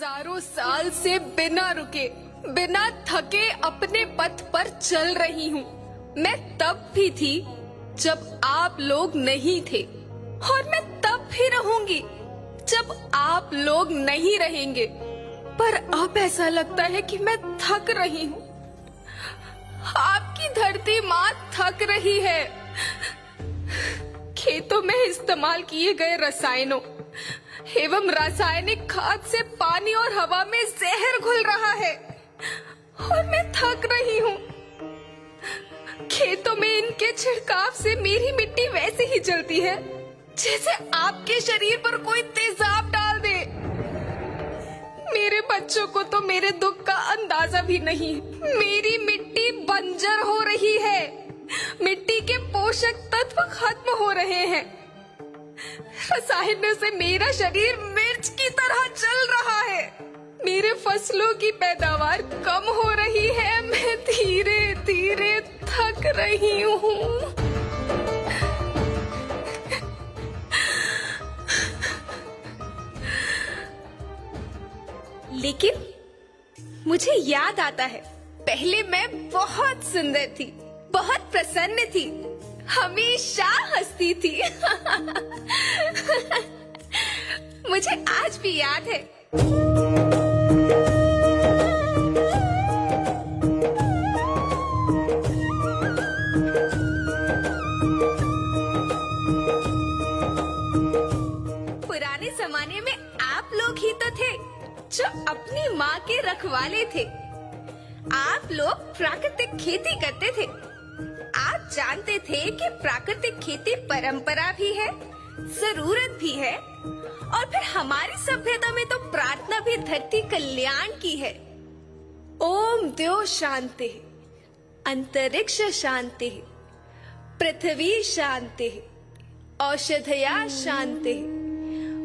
हजारों साल से बिना रुके बिना थके अपने पथ पर चल रही हूँ। मैं तब भी थी जब आप लोग नहीं थे और मैं तब भी रहूंगी जब आप लोग नहीं रहेंगे। पर अब ऐसा लगता है कि मैं थक रही हूँ। आपकी धरती माँ थक रही है। खेतों में इस्तेमाल किए गए रसायनों एवं रासायनिक खाद से पानी और हवा में जहर घुल रहा है और मैं थक रही हूँ। खेतों में इनके छिड़काव से मेरी मिट्टी वैसे ही जलती है जैसे आपके शरीर पर कोई तेजाब डाल दे। मेरे बच्चों को तो मेरे दुख का अंदाजा भी नहीं। मेरी मिट्टी बंजर हो रही है। मिट्टी के पोषक तत्व खत्म हो रहे हैं। रसायनों से मेरा शरीर मिर्च की तरह जल रहा है। मेरे फसलों की पैदावार कम हो रही है। मैं धीरे धीरे थक रही हूँ। लेकिन मुझे याद आता है, पहले मैं बहुत सुंदर थी, बहुत प्रसन्न थी, हमेशा हंसती थी। मुझे आज भी याद है। पुराने जमाने में आप लोग ही तो थे जो अपनी माँ के रखवाले थे। आप लोग प्राकृतिक खेती करते थे। आप जानते थे कि प्राकृतिक खेती परंपरा भी है, जरूरत भी है, और फिर हमारी सभ्यता में तो प्रार्थना भी धरती कल्याण की है। ओम द्यो शांति, अंतरिक्ष शांति, पृथ्वी शांति, औषधया शांति,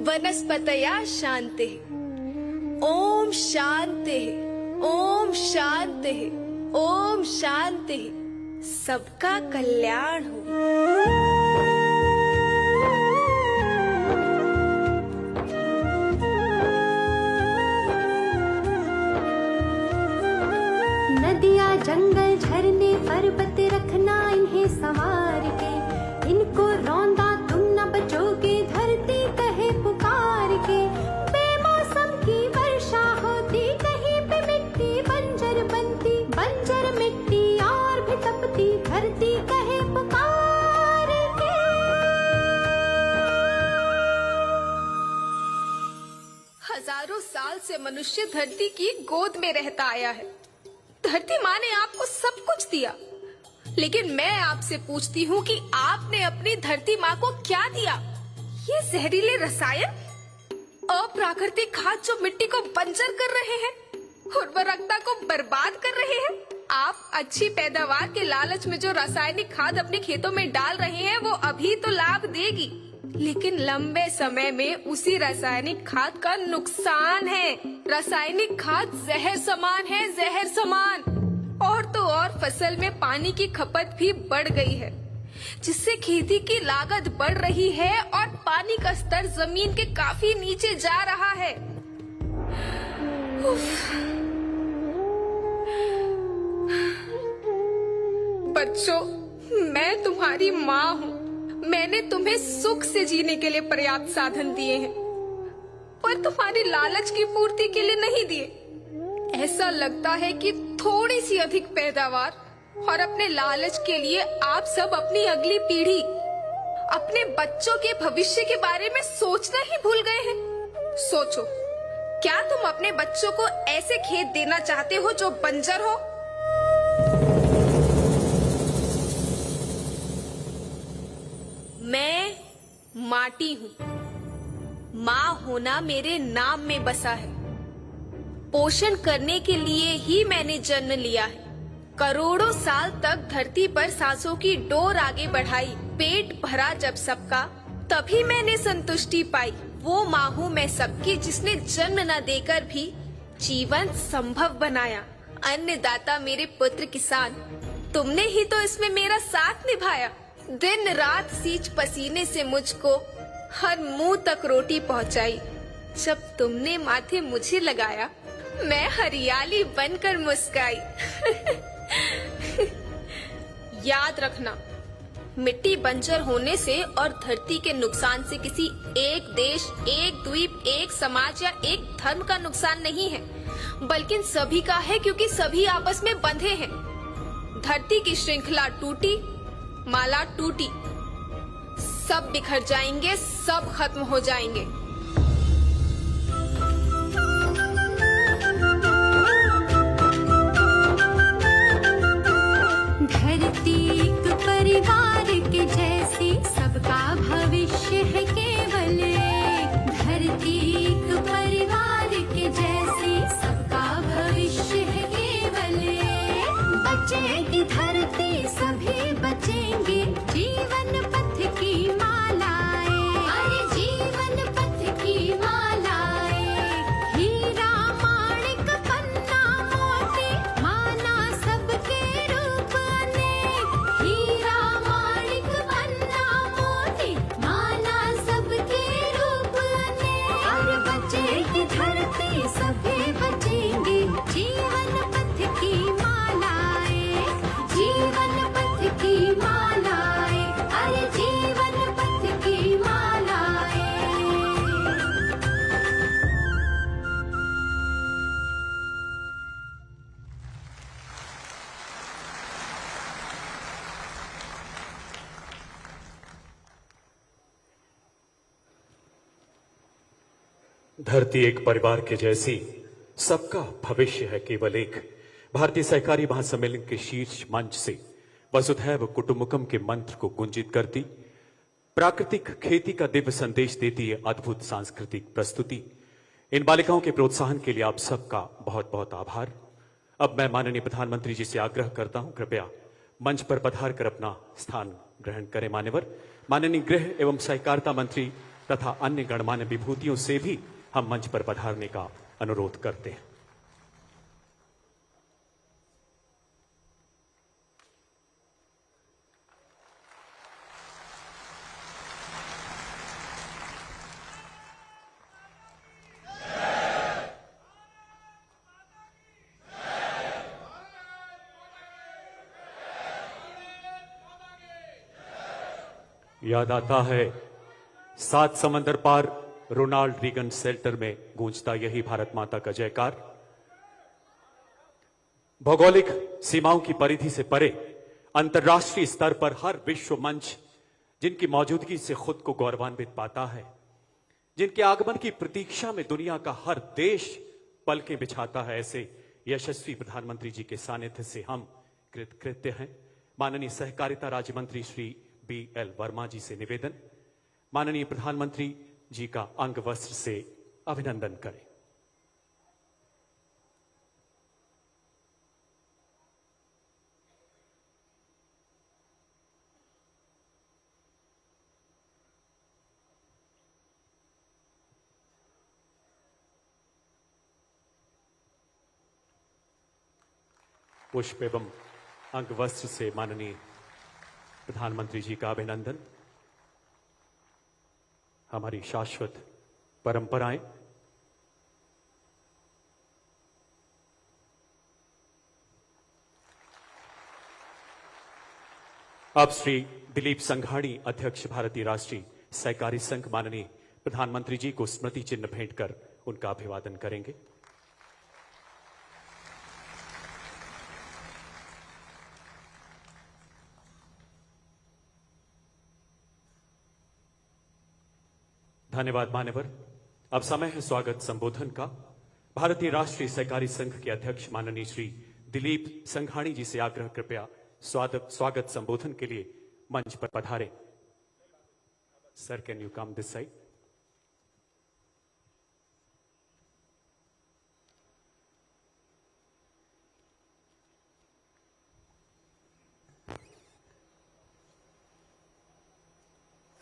वनस्पतया शांति। ओम शांति, ओम शांति, ओम शांति। सबका कल्याण हो। नदियाँ जंगल झरने पर्वत रखना इन्हें संवार के। इनको रौंदा तुम न बचोगे, धरती कहे पुकार के। बेमौसम की वर्षा होती, कहीं पे मिट्टी बंजर बनती। बंजर मिट्टी और भी तपती, धरती कहे पुकार के। हजारों साल से मनुष्य धरती की गोद में रहता आया है। धरती माँ ने आपको सब कुछ दिया, लेकिन मैं आपसे पूछती हूँ कि आपने अपनी धरती माँ को क्या दिया? ये जहरीले रसायन, अप्राकृतिक खाद जो मिट्टी को बंजर कर रहे हैं, उर्वरकता को बर्बाद कर रहे हैं। आप अच्छी पैदावार के लालच में जो रासायनिक खाद अपने खेतों में डाल रहे हैं वो अभी तो लाभ देगी, लेकिन लंबे समय में उसी रासायनिक खाद का नुकसान है। रासायनिक खाद जहर समान है, जहर समान। और तो और फसल में पानी की खपत भी बढ़ गई है, जिससे खेती की लागत बढ़ रही है और पानी का स्तर जमीन के काफी नीचे जा रहा है। बच्चों, मैं तुम्हारी माँ हूँ। मैंने तुम्हें सुख से जीने के लिए पर्याप्त साधन दिए हैं, पर तुम्हारी लालच की पूर्ति के लिए नहीं दिए। ऐसा लगता है कि थोड़ी सी अधिक पैदावार और अपने लालच के लिए आप सब अपनी अगली पीढ़ी, अपने बच्चों के भविष्य के बारे में सोचना ही भूल गए हैं। सोचो, क्या तुम अपने बच्चों को ऐसे खेत देना चाहते हो जो बंजर हो? मैं माटी हूँ। माँ होना मेरे नाम में बसा है। पोषण करने के लिए ही मैंने जन्म लिया है। करोड़ों साल तक धरती पर सांसों की डोर आगे बढ़ाई। पेट भरा जब सबका, तभी मैंने संतुष्टि पाई। वो माँ हूँ मैं सबकी, जिसने जन्म न देकर भी जीवन संभव बनाया। अन्नदाता मेरे पुत्र किसान, तुमने ही तो इसमें मेरा साथ निभाया। दिन रात सींच पसीने से मुझको हर मुंह तक रोटी पहुंचाई। जब तुमने माथे मुझे लगाया, मैं हरियाली बनकर मुस्काई। याद रखना, मिट्टी बंजर होने से और धरती के नुकसान से किसी एक देश, एक द्वीप, एक समाज या एक धर्म का नुकसान नहीं है, बल्कि सभी का है, क्योंकि सभी आपस में बंधे हैं। धरती की श्रृंखला टूटी, माला टूटी, सब बिखर जाएंगे, सब खत्म हो जाएंगे। धरती एक परिवार के जैसी, सबका भविष्य है केवल एक। धरती एक परिवार के जैसी, सबका भविष्य है केवल एक। बचेगी धरती, सभी बचेंगे, जीवन पथ की मालाएं, अरे जीवन पथ की मालाएं। हीरा माणिक पन्ना मोती, माना सबके रूप अनेक। हीरा माणिक पन्ना मोती, माना सबके रूप अनेक। और बचेगी धरती, सभी बचेंगे, जीवन पथ की मालाएं, जीवन पथ की मालाएं, अरे जीवन पथ की मालाएं। धरती एक परिवार के जैसी, सबका भविष्य है केवल एक। भारतीय सहकारी महासम्मेलन के शीर्ष मंच से वसुधैव कुटुंबकम के मंत्र को गुंजित करती, प्राकृतिक खेती का दिव्य संदेश देती है अद्भुत सांस्कृतिक प्रस्तुति। इन बालिकाओं के प्रोत्साहन के लिए आप सबका बहुत बहुत आभार। अब मैं माननीय प्रधानमंत्री जी से आग्रह करता हूं, कृपया मंच पर पधार कर अपना स्थान ग्रहण करें। मान्यवर, माननीय गृह एवं सहकारिता मंत्री तथा अन्य गणमान्य विभूतियों से भी हम मंच पर पधारने का अनुरोध करते हैं। याद आता है, 7 समंदर पार रोनाल्ड रीगन सेल्टर में गूंजता यही भारत माता का जयकार। भौगोलिक सीमाओं की परिधि से परे अंतर्राष्ट्रीय स्तर पर हर विश्व मंच जिनकी मौजूदगी से खुद को गौरवान्वित पाता है, जिनके आगमन की प्रतीक्षा में दुनिया का हर देश पलकें बिछाता है, ऐसे यशस्वी प्रधानमंत्री जी के सानिध्य से हम कृतकृत्य हैं। माननीय सहकारिता राज्य मंत्री श्री BL वर्मा जी से निवेदन, माननीय प्रधानमंत्री जी का अंग वस्त्र से अभिनंदन करें। पुष्प एवं अंग वस्त्र से माननीय प्रधानमंत्री जी का अभिनंदन। हमारी शाश्वत परंपराएं, अब श्री दिलीप संघाणी, अध्यक्ष भारतीय राष्ट्रीय सहकारी संघ, माननीय प्रधानमंत्री जी को स्मृति चिन्ह भेंट कर उनका अभिवादन करेंगे। धन्यवाद मान्यवर। अब समय है स्वागत संबोधन का। भारतीय राष्ट्रीय सहकारी संघ के अध्यक्ष माननीय श्री दिलीप संघाणी जी से आग्रह, कृपया स्वागत संबोधन के लिए मंच पर पधारें। Sir, can you come this side?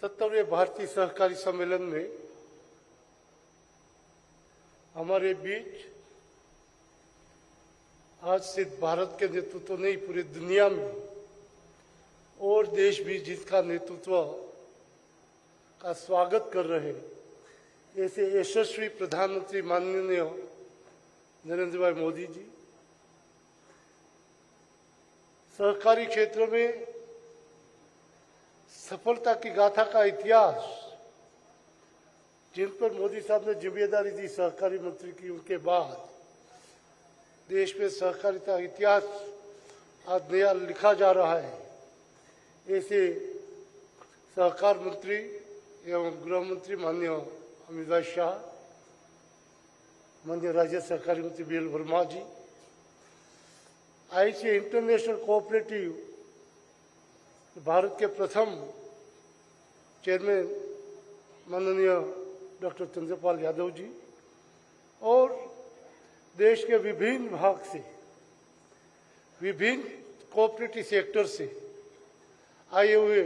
सत्तरवें भारतीय सहकारी सम्मेलन में हमारे बीच आज से भारत के नेतृत्व नहीं, पूरी दुनिया में और देश भी जिसका नेतृत्व का स्वागत कर रहे हैं, ऐसे यशस्वी प्रधानमंत्री माननीय नरेंद्र भाई मोदी जी सहकारी क्षेत्र में सफलता की गाथा का इतिहास जिन पर मोदी साहब ने जिम्मेदारी दी सहकारी मंत्री की, उनके बाद देश में सहकारिता इतिहास आज नया लिखा जा रहा है। ऐसे सहकार मंत्री एवं गृह मंत्री माननीय अमित भाई शाह, माननीय राज्य सहकारी मंत्री BL वर्मा जी, ICA इंटरनेशनल कोऑपरेटिव भारत के प्रथम चेयरमैन माननीय डॉक्टर चंद्रपाल यादव जी और देश के विभिन्न भाग से, विभिन्न कोऑपरेटिव सेक्टर से आए हुए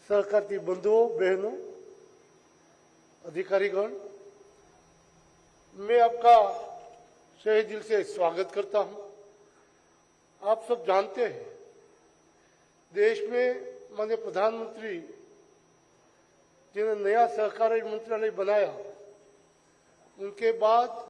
सहकारी बंधुओं बहनों अधिकारीगण, मैं आपका सही दिल से स्वागत करता हूं। आप सब जानते हैं देश में माननीय प्रधानमंत्री जिन्होंने नया सहकारी मंत्रालय बनाया, उनके बाद